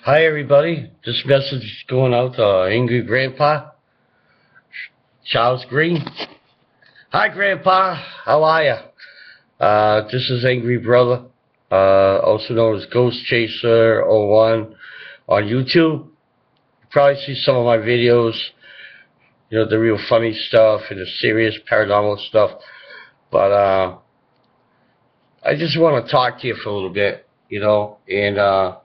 Hi everybody, this message is going out to Angry Grandpa, Charles Green. Hi Grandpa, how are ya? This is Angry Brother, also known as Ghost Chaser 01 on YouTube. You probably see some of my videos, you know, the real funny stuff and the serious paranormal stuff. But I just want to talk to you for a little bit, you know, and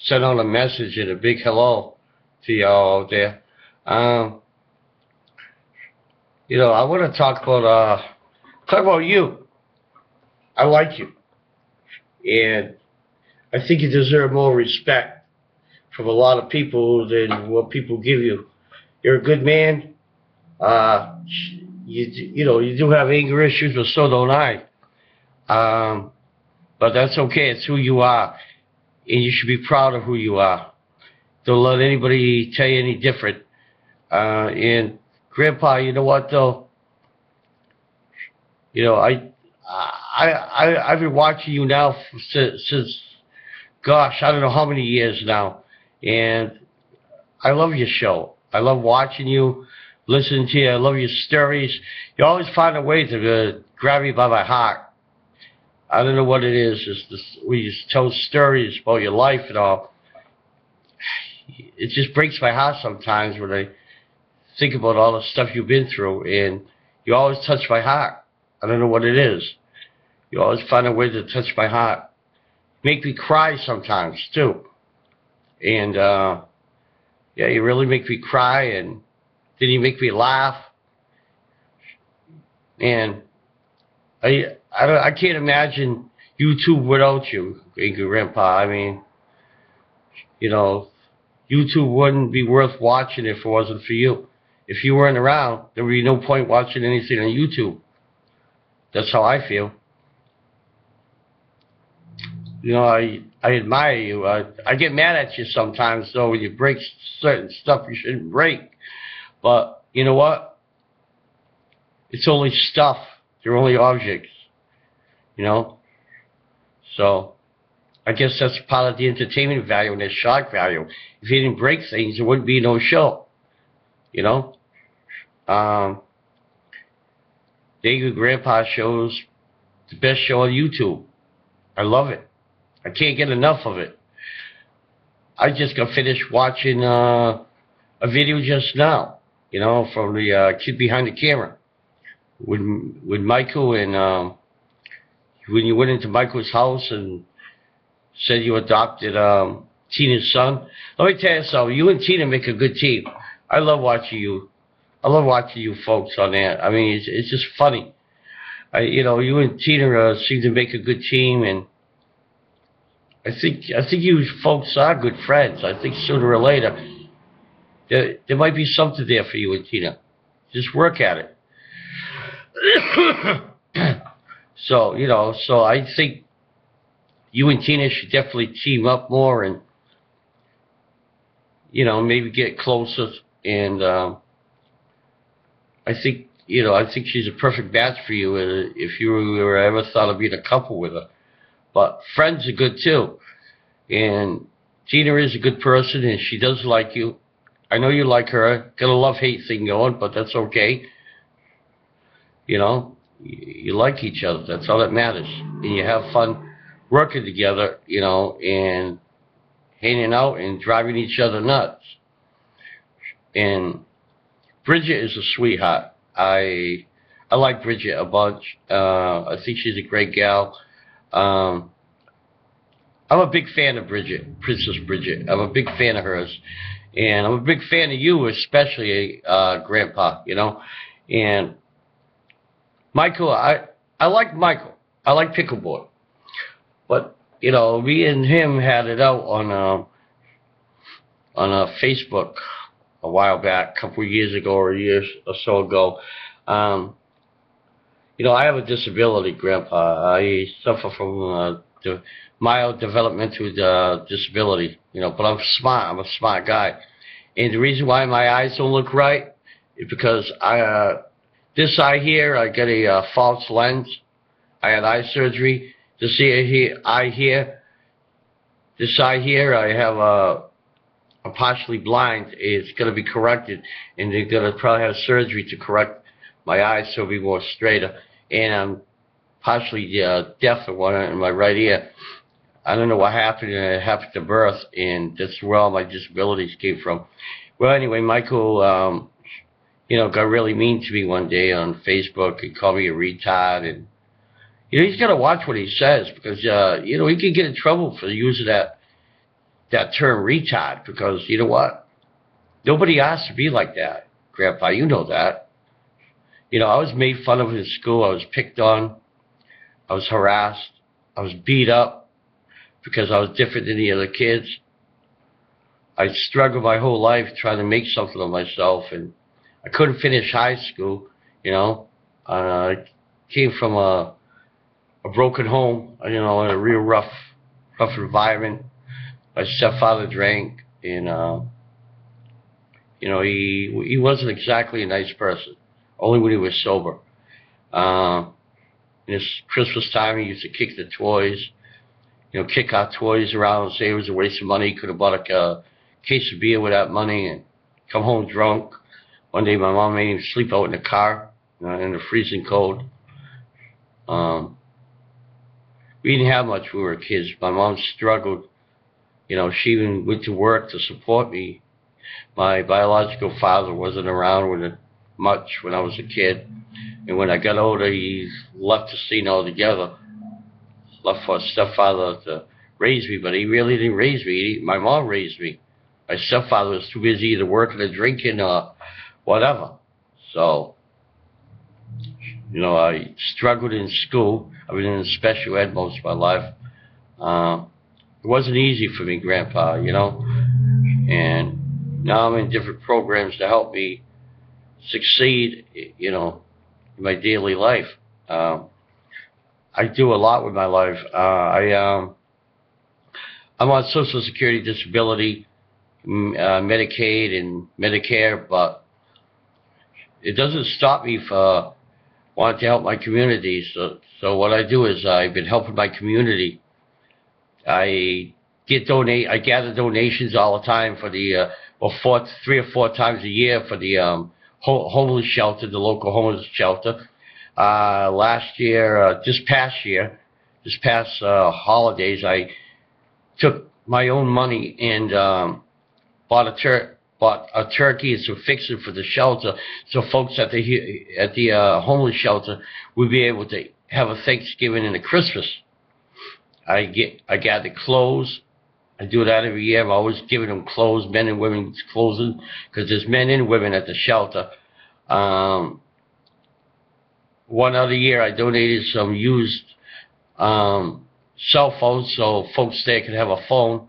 send out a message and a big hello to y'all out there. You know, I want to talk about you. I like you, and I think you deserve more respect from a lot of people than what people give you. You're a good man. You know, you do have anger issues, but so don't I. But that's okay. It's who you are, and you should be proud of who you are. Don't let anybody tell you any different. And Grandpa, you know what though? You know, I've been watching you now since gosh, I don't know how many years now, and I love your show. I love watching you, listening to you. I love your stories. You always find a way to grab me by my heart. I don't know what it is. It's this, when you tell stories about your life and all. It just breaks my heart sometimes when I think about all the stuff you've been through, and you always touch my heart. I don't know what it is. You always find a way to touch my heart. Make me cry sometimes too. And yeah, you really make me cry, and then you make me laugh. And I can't imagine YouTube without you, Angry Grandpa. I mean, you know, YouTube wouldn't be worth watching if it wasn't for you. If you weren't around, there would be no point watching anything on YouTube. That's how I feel. You know, I admire you. I get mad at you sometimes, though, when you break certain stuff you shouldn't break. But you know what? It's only stuff. They're only objects. You know? So, I guess that's part of the entertainment value and the shock value. If you didn't break things, there wouldn't be no show. You know? The Angry Grandpa show's the best show on YouTube. I love it. I can't get enough of it. I just got finished watching a video just now, you know, from the kid behind the camera with Michael, and when you went into Michael's house and said you adopted Tina's son. Let me tell you something. You and Tina make a good team. I love watching you. I love watching you folks on there. I mean, it's just funny. You know, you and Tina seem to make a good team, and I think you folks are good friends. I think sooner or later there might be something there for you and Tina. Just work at it. So, you know, so I think you and Tina should definitely team up more and, you know, maybe get closer. And I think, you know, I think she's a perfect match for you if you were ever thought of being a couple with her. But friends are good too. And Tina is a good person, and she does like you. I know you like her. Got a love-hate thing going, but that's okay. You know, you like each other. That's all that matters. And you have fun working together, you know, and hanging out and driving each other nuts. And Bridget is a sweetheart. I like Bridget a bunch. I think she's a great gal. I'm a big fan of Bridget, Princess Bridget. I'm a big fan of hers. And I'm a big fan of you, especially, Grandpa, you know. And Michael, I like Michael. I like Pickleboy. But, you know, me and him had it out on Facebook a while back, a couple of years ago or a year or so ago. You know, I have a disability, Grandpa. I suffer from mild developmental disability, you know, but I'm smart. I'm a smart guy. And the reason why my eyes don't look right is because this eye here, I got a false lens. I had eye surgery. This eye here, I have I'm partially blind. It's going to be corrected, and they're going to probably have surgery to correct my eyes so it'll be more straighter. And I'm partially deaf in my right ear. I don't know what happened. It happened to birth, and that's where all my disabilities came from. Well, anyway, Michael, got really mean to me one day on Facebook. He called me a retard, and he's got to watch what he says because he can get in trouble for using that term retard because you know what? Nobody asked to be like that, Grandpa. You know that. I was made fun of in school. I was picked on. I was harassed. I was beat up because I was different than the other kids. I struggled my whole life trying to make something of myself, and I couldn't finish high school. I came from a broken home, in a real rough environment. My stepfather drank, and he wasn't exactly a nice person. Only when he was sober. In this Christmas time, he used to kick the toys, kick our toys around and say it was a waste of money. He could have bought a case of beer with that money and come home drunk. One day, my mom made him sleep out in the car in the freezing cold. We didn't have much when we were kids. My mom struggled. She even went to work to support me. My biological father wasn't around with it much when I was a kid. And when I got older, he left the scene altogether. Left for a stepfather to raise me, but he really didn't raise me. My mom raised me. My stepfather was too busy either working or drinking or whatever. So, I struggled in school. I've been in special ed most of my life. It wasn't easy for me, Grandpa, And now I'm in different programs to help me succeed, in my daily life. I do a lot with my life. I'm on Social Security, disability, Medicaid, and Medicare, but it doesn't stop me from wanting to help my community. So what I do is I've been helping my community. I gather donations all the time for the 3 or 4 times a year for the homeless shelter, the local homeless shelter. This past holidays, I took my own money and bought a turkey and some fixing for the shelter, so folks at the homeless shelter would be able to have a Thanksgiving and a Christmas. I gather clothes. I do that every year. I'm always giving them clothes, men and women's clothing, because there's men and women at the shelter. One other year, I donated some used cell phones so folks there could have a phone.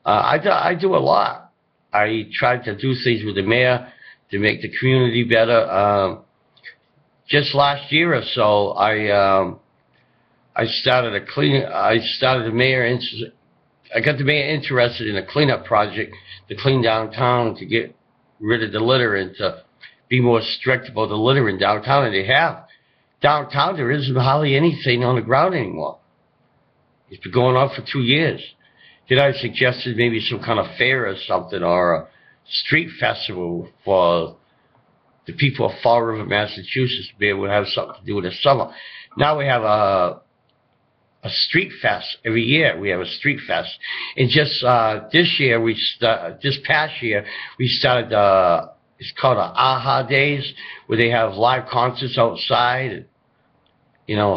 I do a lot. I try to do things with the mayor to make the community better. Just last year or so, I started the mayor. I got the mayor interested in a cleanup project to clean downtown, to get rid of the litter and to be more strict about the litter in downtown. And they have. Downtown, there isn't hardly anything on the ground anymore. It's been going on for 2 years. Then I suggested maybe some kind of fair or something, or a street festival for the people of Fall River, Massachusetts, to be able to have something to do with the summer. Now we have a street fest every year. We have a street fest, and just this past year we started. It's called AHA Days, where they have live concerts outside, and,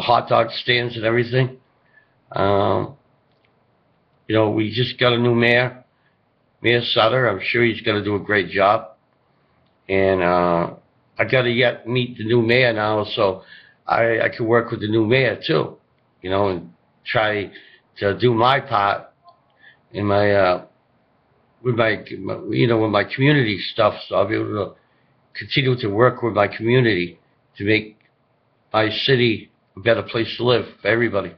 hot dog stands and everything. We just got a new mayor, Mayor Sutter. I'm sure he's going to do a great job, and I got to yet meet the new mayor now, so I can work with the new mayor too, and try to do my part in my with my community stuff. So I'll be able to continue to work with my community to make my city a better place to live for everybody.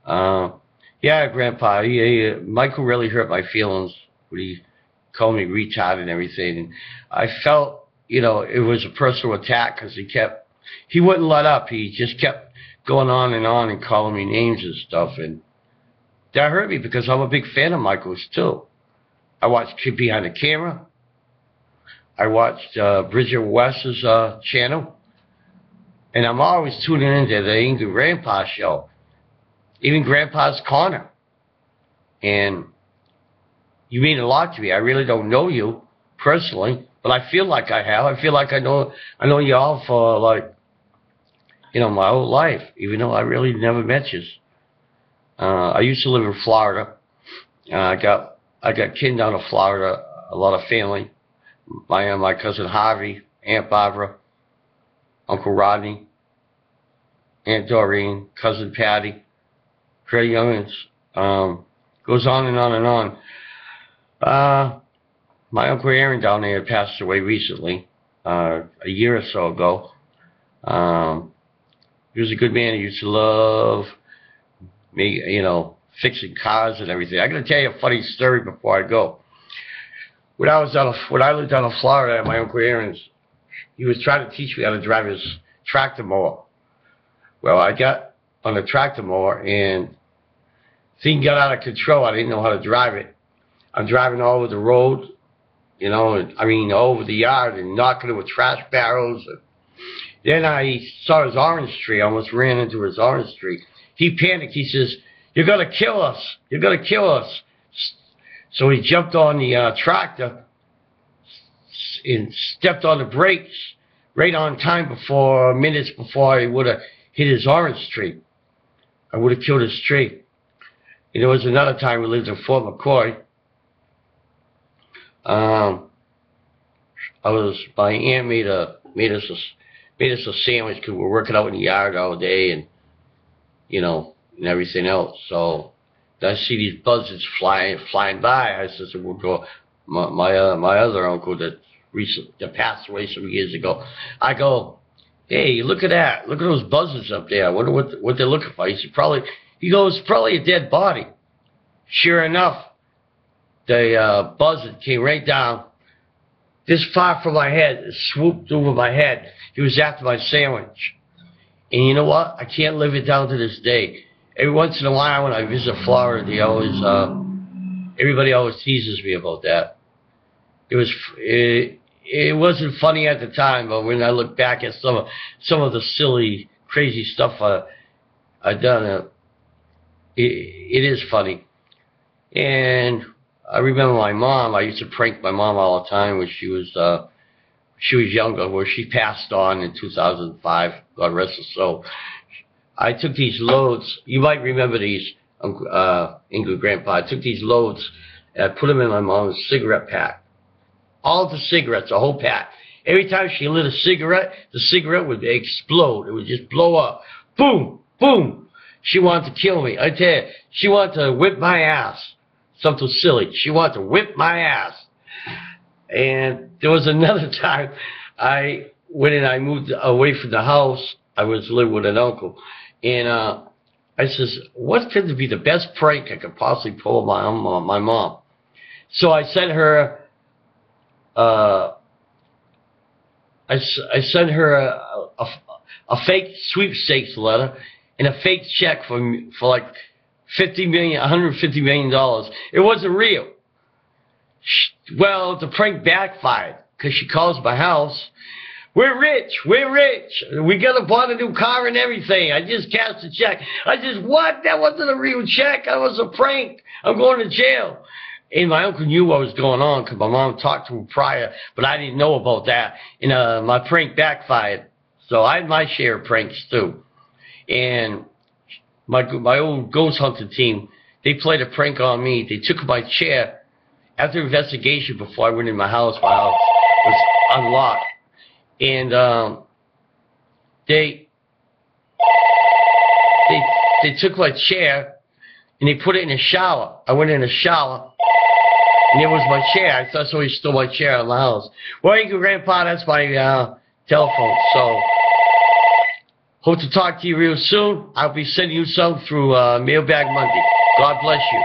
Yeah, Grandpa, Michael really hurt my feelings when he called me retard and everything. And I felt, it was a personal attack because he wouldn't let up. He just kept going on and calling me names and stuff. And that hurt me because I'm a big fan of Michael's too. I watched Kid Behind the Camera. I watched Bridget West's channel. And I'm always tuning into the Ingrid Grandpa show. Even Grandpa's Corner. And you mean a lot to me. I really don't know you personally, but I feel like I have. I feel like I know you all for, like, you know, my whole life, even though I really never met you. I used to live in Florida. I got kin down to Florida, a lot of family. My cousin Harvey, Aunt Barbara, Uncle Rodney, Aunt Doreen, cousin Patty, Craig Youngins. Goes on and on and on. My Uncle Aaron down there passed away recently, a year or so ago. He was a good man. He used to love me, you know, fixing cars and everything. I'm going to tell you a funny story before I go. When I lived down in Florida at my Uncle Aaron's, he was trying to teach me how to drive his tractor mower. Well, I got on the tractor mower and thing got out of control. I didn't know how to drive it. I'm driving all over the road, you know, I mean, all over the yard and knocking it with trash barrels. And then I saw his orange tree. I almost ran into his orange tree. He panicked. He says, "You're going to kill us. You're going to kill us." So he jumped on the tractor and stepped on the brakes right on time minutes before he would have hit his orange tree. I would have killed his tree. And there was another time we lived in Fort McCoy. My aunt made us a sandwich because we were working out in the yard all day and, you know, and everything else. So I see these buzzards flying by. I said, "We'll go." My other uncle that passed away some years ago. I go, "Hey, look at that! Look at those buzzards up there. I wonder what they're looking for." He goes, "Probably a dead body." Sure enough, the buzzard came right down this far from my head. It swooped over my head. He was after my sandwich. And you know what? I can't live it down to this day. Every once in a while when I visit Florida, everybody always teases me about that. It wasn't funny at the time, but when I look back at some of the silly, crazy stuff I've done, it is funny. And I remember my mom. I used to prank my mom all the time when she was younger. Where she passed on in 2005. God rest her soul. I took these loads. You might remember these, Ingrid Grandpa. I took these loads and I put them in my mom's cigarette pack. All the cigarettes, a whole pack. Every time she lit a cigarette, the cigarette would explode. It would just blow up. Boom, boom. She wanted to kill me. I tell you, she wanted to whip my ass. Something silly. She wanted to whip my ass. And there was another time I went and I moved away from the house. I was living with an uncle. And I says, what could be the best prank I could possibly pull on my mom? So I sent her a fake sweepstakes letter and a fake check for like $150 million. It wasn't real. Well, the prank backfired because she calls my house. We're rich. We bought a new car and everything. I just cashed a check. I just, what? That wasn't a real check. That was a prank. I'm going to jail. And my uncle knew what was going on because my mom talked to him prior, but I didn't know about that. And my prank backfired. So I had my share of pranks too. And my old ghost hunting team, they played a prank on me. They took my chair. After investigation, before I went in my house was unlocked. And they took my chair and they put it in a shower. I went in a shower and it was my chair. I thought somebody stole my chair out of the house. Well, you go, Grandpa, that's my telephone. So hope to talk to you real soon. I'll be sending you some through Mailbag Monday. God bless you.